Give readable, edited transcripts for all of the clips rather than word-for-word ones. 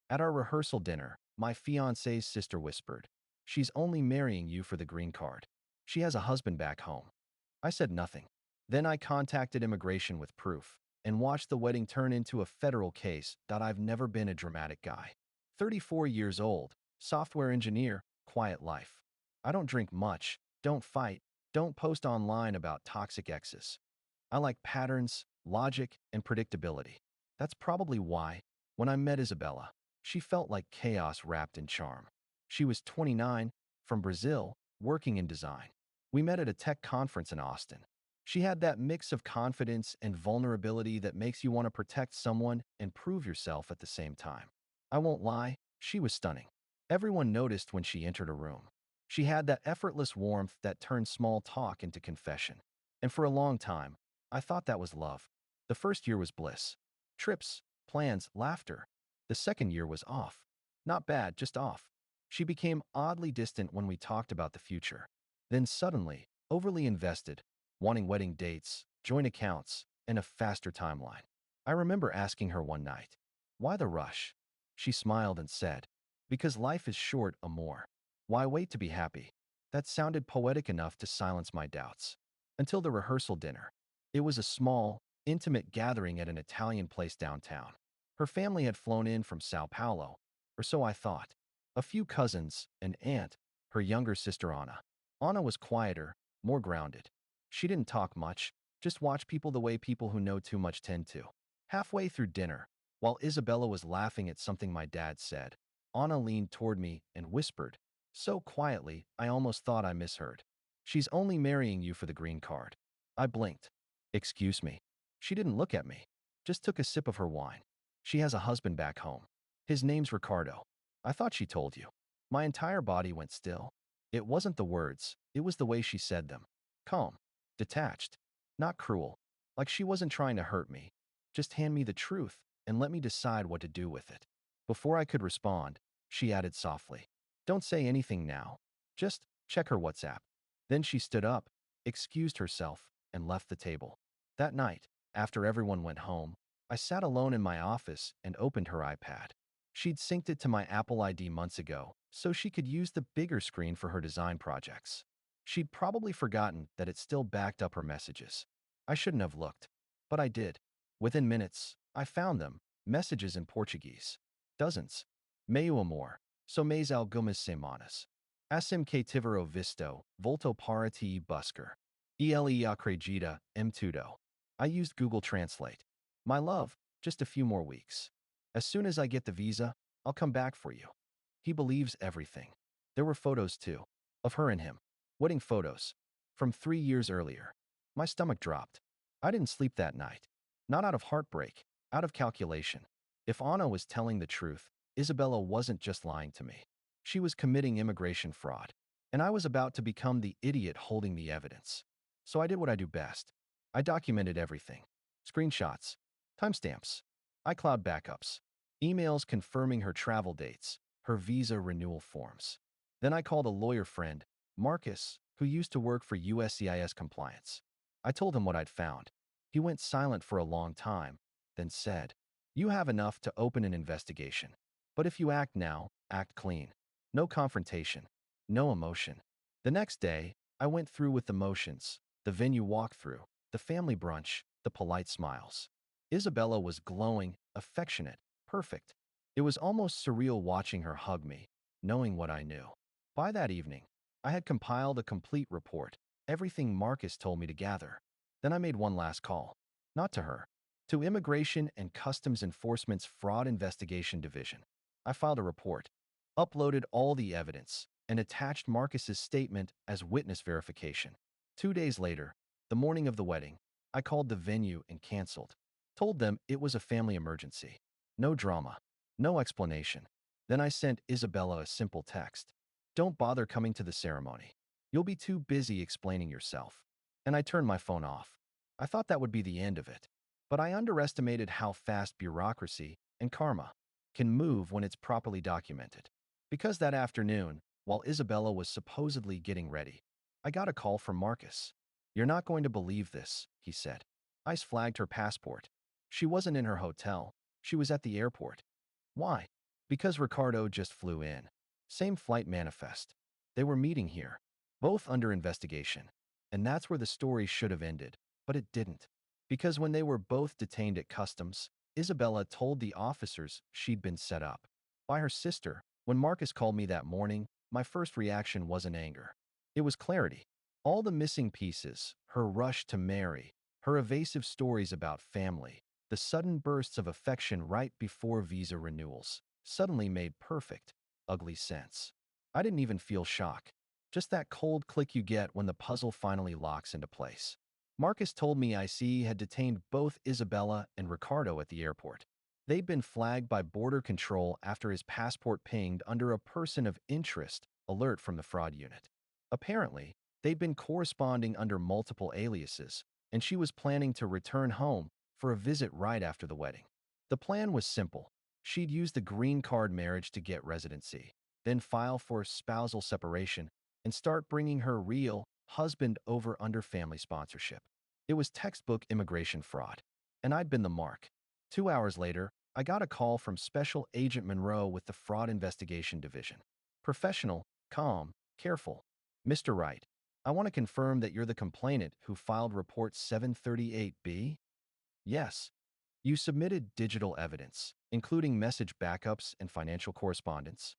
At our rehearsal dinner, my fiancée's sister whispered, "She's only marrying you for the green card. She has a husband back home." I said nothing. Then I contacted immigration with proof and watched the wedding turn into a federal case. I've never been a dramatic guy. 34 years old, software engineer, quiet life. I don't drink much, don't fight, don't post online about toxic exes. I like patterns, logic, and predictability. That's probably why, when I met Isabella, she felt like chaos wrapped in charm. She was 29, from Brazil, working in design. We met at a tech conference in Austin. She had that mix of confidence and vulnerability that makes you want to protect someone and prove yourself at the same time. I won't lie, she was stunning. Everyone noticed when she entered a room. She had that effortless warmth that turned small talk into confession. And for a long time, I thought that was love. The first year was bliss. Trips, plans, laughter. The second year was off. Not bad, just off. She became oddly distant when we talked about the future. Then suddenly, overly invested, wanting wedding dates, joint accounts, and a faster timeline. I remember asking her one night, "Why the rush?" She smiled and said, "Because life is short, amor. Why wait to be happy?" That sounded poetic enough to silence my doubts. Until the rehearsal dinner. It was a small, intimate gathering at an Italian place downtown. Her family had flown in from Sao Paulo, or so I thought. A few cousins, an aunt, her younger sister Anna. Anna was quieter, more grounded. She didn't talk much, just watch people the way people who know too much tend to. Halfway through dinner, while Isabella was laughing at something my dad said, Anna leaned toward me and whispered, so quietly I almost thought I misheard, "She's only marrying you for the green card." I blinked. "Excuse me." She didn't look at me, just took a sip of her wine. "She has a husband back home. His name's Ricardo." "I thought she told you." My entire body went still. It wasn't the words, it was the way she said them. Calm, detached, not cruel, like she wasn't trying to hurt me. Just hand me the truth and let me decide what to do with it. Before I could respond, she added softly, "Don't say anything now. Just check her WhatsApp." Then she stood up, excused herself, and left the table. That night, after everyone went home, I sat alone in my office and opened her iPad. She'd synced it to my Apple ID months ago, so she could use the bigger screen for her design projects. She'd probably forgotten that it still backed up her messages. I shouldn't have looked, but I did. Within minutes, I found them, messages in Portuguese. Dozens. Meio amor, so mês algumas semanas. Assim que tiver visto, volto para ti buscar. Ele acredita, tudo. I used Google Translate. "My love, just a few more weeks. As soon as I get the visa, I'll come back for you." He believes everything. There were photos too, of her and him. Wedding photos. From 3 years earlier. My stomach dropped. I didn't sleep that night. Not out of heartbreak, out of calculation. If Anna was telling the truth, Isabella wasn't just lying to me. She was committing immigration fraud. And I was about to become the idiot holding the evidence. So I did what I do best. I documented everything. Screenshots, timestamps, iCloud backups, emails confirming her travel dates, her visa renewal forms. Then I called a lawyer friend, Marcus, who used to work for USCIS compliance. I told him what I'd found. He went silent for a long time, then said, "You have enough to open an investigation. But if you act now, act clean. No confrontation. No emotion." The next day, I went through with the motions, the venue walkthrough, the family brunch, the polite smiles. Isabella was glowing, affectionate, perfect. It was almost surreal watching her hug me, knowing what I knew. By that evening, I had compiled a complete report, everything Marcus told me to gather. Then I made one last call. Not to her. To Immigration and Customs Enforcement's Fraud Investigation Division. I filed a report, uploaded all the evidence, and attached Marcus's statement as witness verification. 2 days later, the morning of the wedding, I called the venue and canceled. Told them it was a family emergency. No drama. No explanation. Then I sent Isabella a simple text. "Don't bother coming to the ceremony. You'll be too busy explaining yourself." And I turned my phone off. I thought that would be the end of it. But I underestimated how fast bureaucracy and karma can move when it's properly documented. Because that afternoon, while Isabella was supposedly getting ready, I got a call from Marcus. "You're not going to believe this," he said. ICE flagged her passport. She wasn't in her hotel. She was at the airport. Why? Because Ricardo just flew in. Same flight manifest. They were meeting here. Both under investigation. And that's where the story should have ended. But it didn't. Because when they were both detained at customs, Isabella told the officers she'd been set up by her sister. When Marcus called me that morning, my first reaction wasn't anger. It was clarity. All the missing pieces, her rush to marry, her evasive stories about family, the sudden bursts of affection right before visa renewals, suddenly made perfect, ugly sense. I didn't even feel shock. Just that cold click you get when the puzzle finally locks into place. Marcus told me IC had detained both Isabella and Ricardo at the airport. They'd been flagged by border control after his passport pinged under a person of interest alert from the fraud unit. Apparently, they'd been corresponding under multiple aliases, and she was planning to return home for a visit right after the wedding. The plan was simple. She'd use the green card marriage to get residency, then file for spousal separation and start bringing her real husband over under family sponsorship. It was textbook immigration fraud, and I'd been the mark. 2 hours later, I got a call from Special Agent Monroe with the Fraud Investigation Division. Professional, calm, careful. Mr. Wright, I want to confirm that you're the complainant who filed Report 738B? Yes. You submitted digital evidence, including message backups and financial correspondence,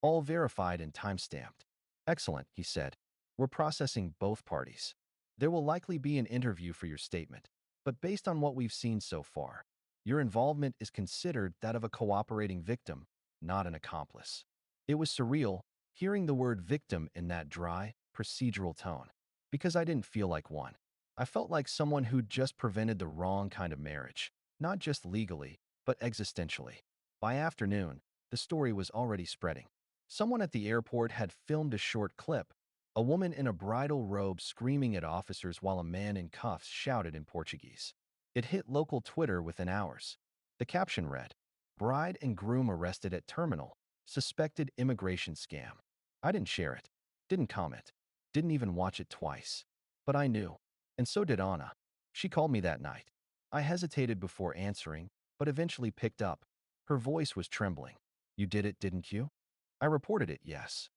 all verified and time-stamped. Excellent, he said. We're processing both parties. There will likely be an interview for your statement, but based on what we've seen so far, your involvement is considered that of a cooperating victim, not an accomplice. It was surreal hearing the word victim in that dry, procedural tone, because I didn't feel like one. I felt like someone who'd just prevented the wrong kind of marriage, not just legally, but existentially. By afternoon, the story was already spreading. Someone at the airport had filmed a short clip, a woman in a bridal robe screaming at officers while a man in cuffs shouted in Portuguese. It hit local Twitter within hours. The caption read, "Bride and groom arrested at terminal, suspected immigration scam." I didn't share it, didn't comment, didn't even watch it twice. But I knew. And so did Anna. She called me that night. I hesitated before answering, but eventually picked up. Her voice was trembling. "You did it, didn't you?" I reported it, yes.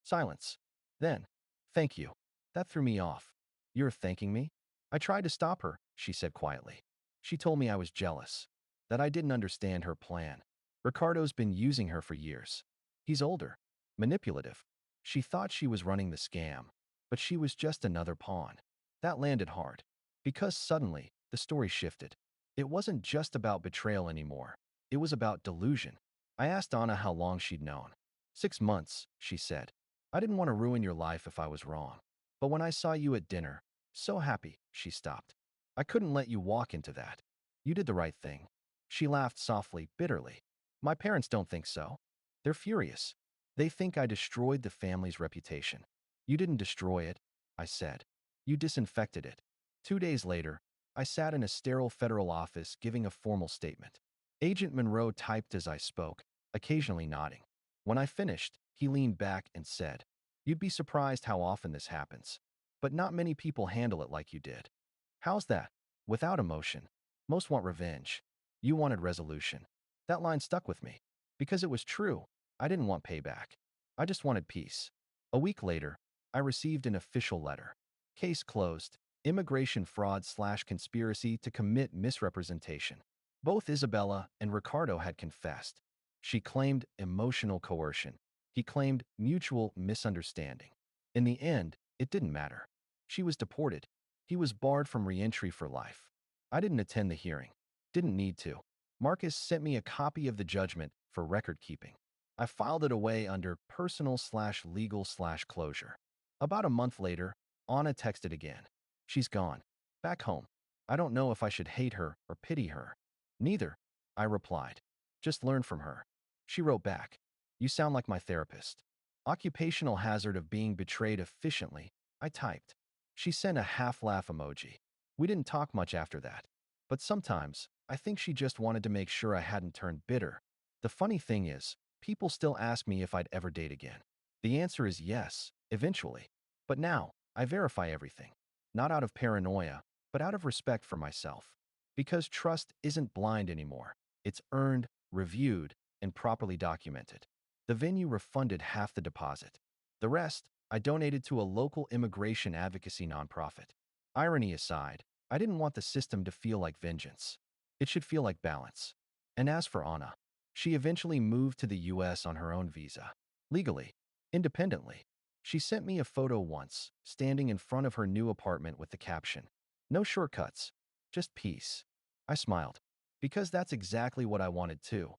Silence. Then, "Thank you." That threw me off. "You're thanking me?" I tried to stop her, she said quietly. She told me I was jealous, that I didn't understand her plan. Ricardo's been using her for years. He's older, manipulative. She thought she was running the scam, but she was just another pawn. That landed hard, because suddenly, the story shifted. It wasn't just about betrayal anymore. It was about delusion. I asked Anna how long she'd known. 6 months, she said. I didn't want to ruin your life if I was wrong. But when I saw you at dinner, so happy, she stopped. I couldn't let you walk into that. You did the right thing. She laughed softly, bitterly. My parents don't think so. They're furious. They think I destroyed the family's reputation. You didn't destroy it, I said. You disinfected it. 2 days later, I sat in a sterile federal office giving a formal statement. Agent Monroe typed as I spoke, occasionally nodding. When I finished, he leaned back and said, "You'd be surprised how often this happens. But not many people handle it like you did." How's that? Without emotion. Most want revenge. You wanted resolution. That line stuck with me. Because it was true. I didn't want payback. I just wanted peace. A week later, I received an official letter. Case closed. Immigration fraud/conspiracy to commit misrepresentation. Both Isabella and Ricardo had confessed. She claimed emotional coercion. He claimed mutual misunderstanding. In the end, it didn't matter. She was deported. He was barred from re-entry for life. I didn't attend the hearing. Didn't need to. Marcus sent me a copy of the judgment for record keeping. I filed it away under personal/legal/closure. About a month later, Anna texted again. She's gone. Back home. I don't know if I should hate her or pity her. Neither, I replied. Just learn from her. She wrote back. You sound like my therapist. Occupational hazard of being betrayed efficiently, I typed. She sent a half-laugh emoji. We didn't talk much after that. But sometimes, I think she just wanted to make sure I hadn't turned bitter. The funny thing is, people still ask me if I'd ever date again. The answer is yes, eventually. But now, I verify everything. Not out of paranoia, but out of respect for myself. Because trust isn't blind anymore. It's earned, reviewed, and properly documented. The venue refunded half the deposit. The rest, I donated to a local immigration advocacy nonprofit. Irony aside, I didn't want the system to feel like vengeance. It should feel like balance. And as for Anna, she eventually moved to the US on her own visa. Legally, independently. She sent me a photo once, standing in front of her new apartment with the caption, "No shortcuts, just peace." I smiled, because that's exactly what I wanted too.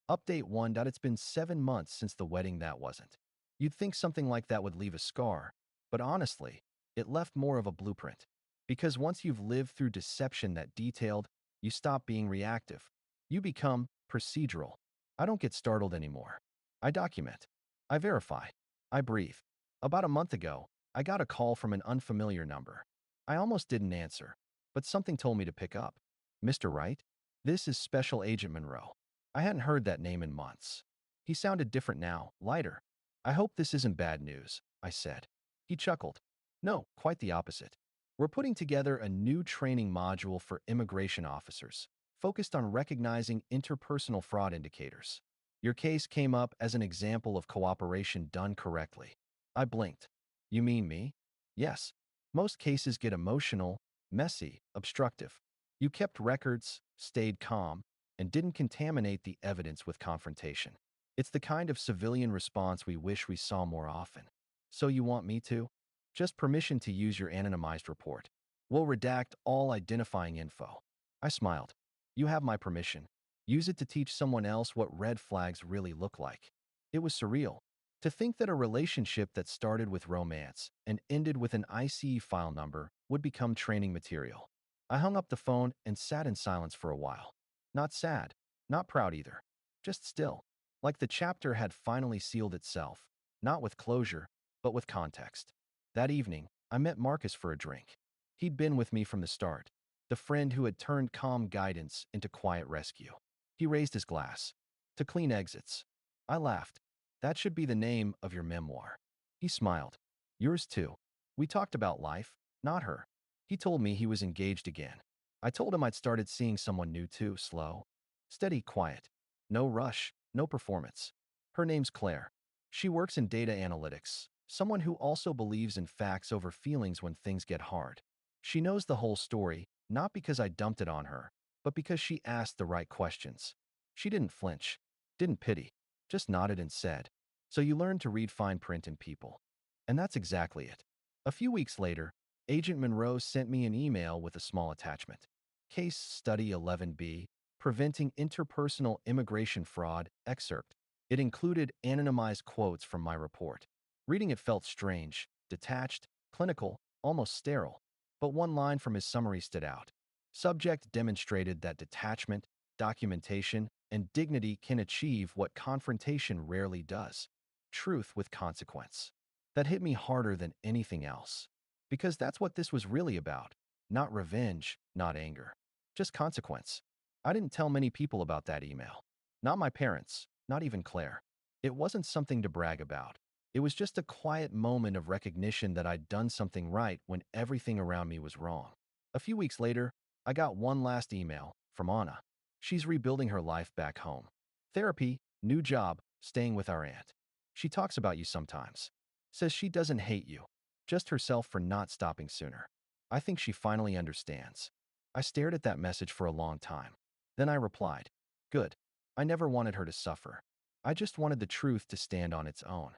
Update 1. It's been 7 months since the wedding that wasn't. You'd think something like that would leave a scar, but honestly, it left more of a blueprint. Because once you've lived through deception that detailed, you stop being reactive. You become procedural. I don't get startled anymore. I document. I verify. I breathe. About a month ago, I got a call from an unfamiliar number. I almost didn't answer, but something told me to pick up. "Mr. Wright? This is Special Agent Monroe." I hadn't heard that name in months. He sounded different now, lighter. "I hope this isn't bad news," I said. He chuckled. "No, quite the opposite. We're putting together a new training module for immigration officers, focused on recognizing interpersonal fraud indicators. Your case came up as an example of cooperation done correctly." I blinked. "You mean me?" "Yes. Most cases get emotional, messy, obstructive. You kept records, stayed calm, and didn't contaminate the evidence with confrontation. It's the kind of civilian response we wish we saw more often." "So you want me to?" "Just permission to use your anonymized report. We'll redact all identifying info." I smiled. "You have my permission. Use it to teach someone else what red flags really look like." It was surreal. To think that a relationship that started with romance and ended with an ICE file number would become training material. I hung up the phone and sat in silence for a while. Not sad, not proud either. Just still. Like the chapter had finally sealed itself, not with closure, but with context. That evening, I met Marcus for a drink. He'd been with me from the start, the friend who had turned calm guidance into quiet rescue. He raised his glass. "To clean exits." I laughed. "That should be the name of your memoir." He smiled. "Yours too." We talked about life, not her. He told me he was engaged again. I told him I'd started seeing someone new too, slow, steady, quiet. No rush, no performance. Her name's Claire. She works in data analytics, someone who also believes in facts over feelings when things get hard. She knows the whole story, not because I dumped it on her, but because she asked the right questions. She didn't flinch, didn't pity, just nodded and said, "So you learn to read fine print in people." And that's exactly it. A few weeks later, Agent Monroe sent me an email with a small attachment. Case Study 11B, Preventing Interpersonal Immigration Fraud, excerpt. It included anonymized quotes from my report. Reading it felt strange, detached, clinical, almost sterile. But one line from his summary stood out. Subject demonstrated that detachment, documentation, and dignity can achieve what confrontation rarely does. Truth with consequence. That hit me harder than anything else. Because that's what this was really about. Not revenge, not anger. Just consequence. I didn't tell many people about that email. Not my parents, not even Claire. It wasn't something to brag about. It was just a quiet moment of recognition that I'd done something right when everything around me was wrong. A few weeks later, I got one last email from Anna. She's rebuilding her life back home. Therapy, new job, staying with our aunt. She talks about you sometimes. Says she doesn't hate you, just herself for not stopping sooner. I think she finally understands. I stared at that message for a long time. Then I replied, "Good. I never wanted her to suffer. I just wanted the truth to stand on its own."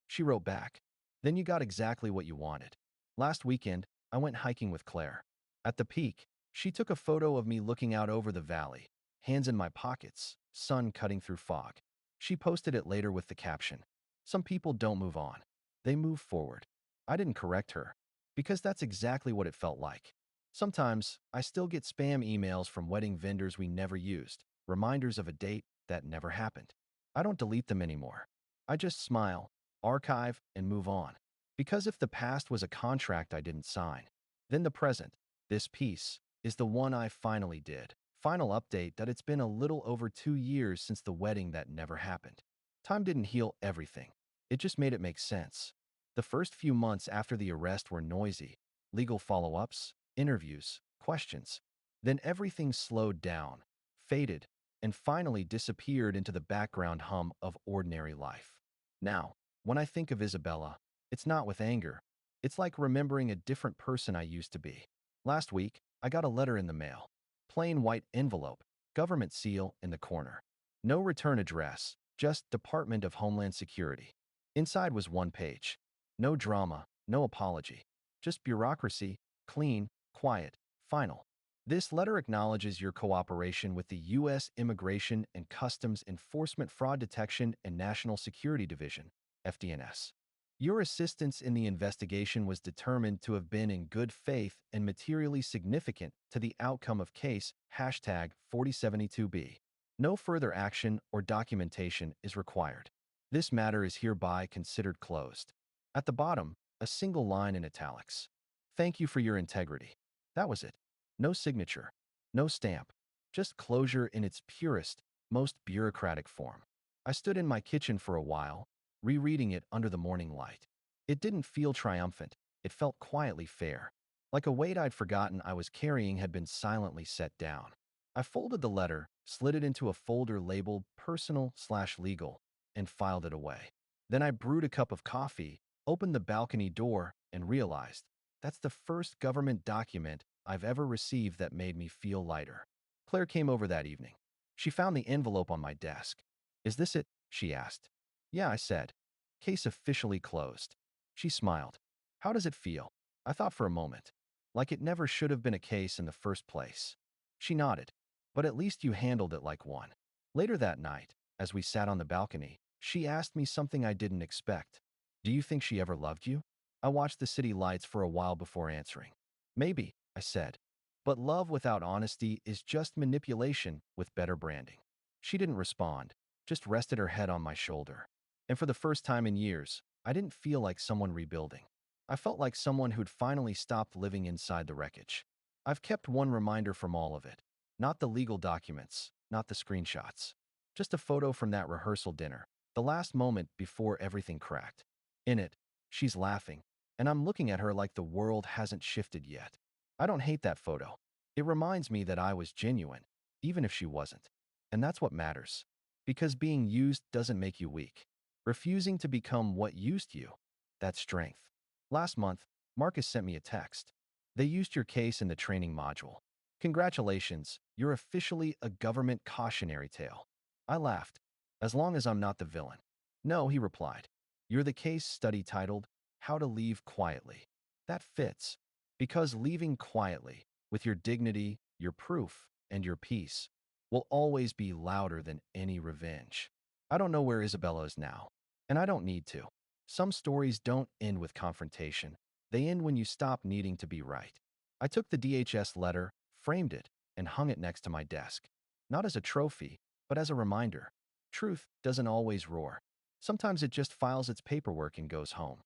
She wrote back, "Then you got exactly what you wanted." Last weekend, I went hiking with Claire. At the peak, she took a photo of me looking out over the valley, hands in my pockets, sun cutting through fog. She posted it later with the caption, "Some people don't move on. They move forward." I didn't correct her, because that's exactly what it felt like. Sometimes, I still get spam emails from wedding vendors we never used, reminders of a date that never happened. I don't delete them anymore. I just smile, archive, and move on. Because if the past was a contract I didn't sign, then the present, this piece, is the one I finally did. Final update that it's been a little over 2 years since the wedding that never happened. Time didn't heal everything. It just made it make sense. The first few months after the arrest were noisy. Legal follow-ups, interviews, questions. Then everything slowed down, faded, and finally disappeared into the background hum of ordinary life. Now, when I think of Isabella, it's not with anger. It's like remembering a different person I used to be. Last week, I got a letter in the mail. Plain white envelope, government seal in the corner. No return address, just Department of Homeland Security. Inside was one page. No drama, no apology. Just bureaucracy, clean, quiet, final. This letter acknowledges your cooperation with the U.S. Immigration and Customs Enforcement Fraud Detection and National Security Division, FDNS. Your assistance in the investigation was determined to have been in good faith and materially significant to the outcome of case hashtag 4072B. No further action or documentation is required. This matter is hereby considered closed. At the bottom, a single line in italics. Thank you for your integrity. That was it. No signature, no stamp, just closure in its purest, most bureaucratic form. I stood in my kitchen for a while, rereading it under the morning light. It didn't feel triumphant, it felt quietly fair. Like a weight I'd forgotten I was carrying had been silently set down. I folded the letter, slid it into a folder labeled personal/legal, and filed it away. Then I brewed a cup of coffee, opened the balcony door, and realized that's the first government document I've ever received that made me feel lighter. Claire came over that evening. She found the envelope on my desk. Is this it? She asked. Yeah, I said. Case officially closed. She smiled. How does it feel? I thought for a moment. Like it never should have been a case in the first place. She nodded. But at least you handled it like one. Later that night, as we sat on the balcony, she asked me something I didn't expect. Do you think she ever loved you? I watched the city lights for a while before answering. Maybe, I said. But love without honesty is just manipulation with better branding. She didn't respond, just rested her head on my shoulder. And for the first time in years, I didn't feel like someone rebuilding. I felt like someone who'd finally stopped living inside the wreckage. I've kept one reminder from all of it. Not the legal documents, not the screenshots. Just a photo from that rehearsal dinner, the last moment before everything cracked. In it, she's laughing, and I'm looking at her like the world hasn't shifted yet. I don't hate that photo. It reminds me that I was genuine, even if she wasn't. And that's what matters. Because being used doesn't make you weak. Refusing to become what used you, that's strength. Last month, Marcus sent me a text. They used your case in the training module. Congratulations, you're officially a government cautionary tale. I laughed. As long as I'm not the villain. No, he replied. You're the case study titled, How to Leave Quietly. That fits. Because leaving quietly, with your dignity, your proof, and your peace, will always be louder than any revenge. I don't know where Isabella is now, and I don't need to. Some stories don't end with confrontation. They end when you stop needing to be right. I took the DHS letter, framed it, and hung it next to my desk. Not as a trophy, but as a reminder. Truth doesn't always roar. Sometimes it just files its paperwork and goes home.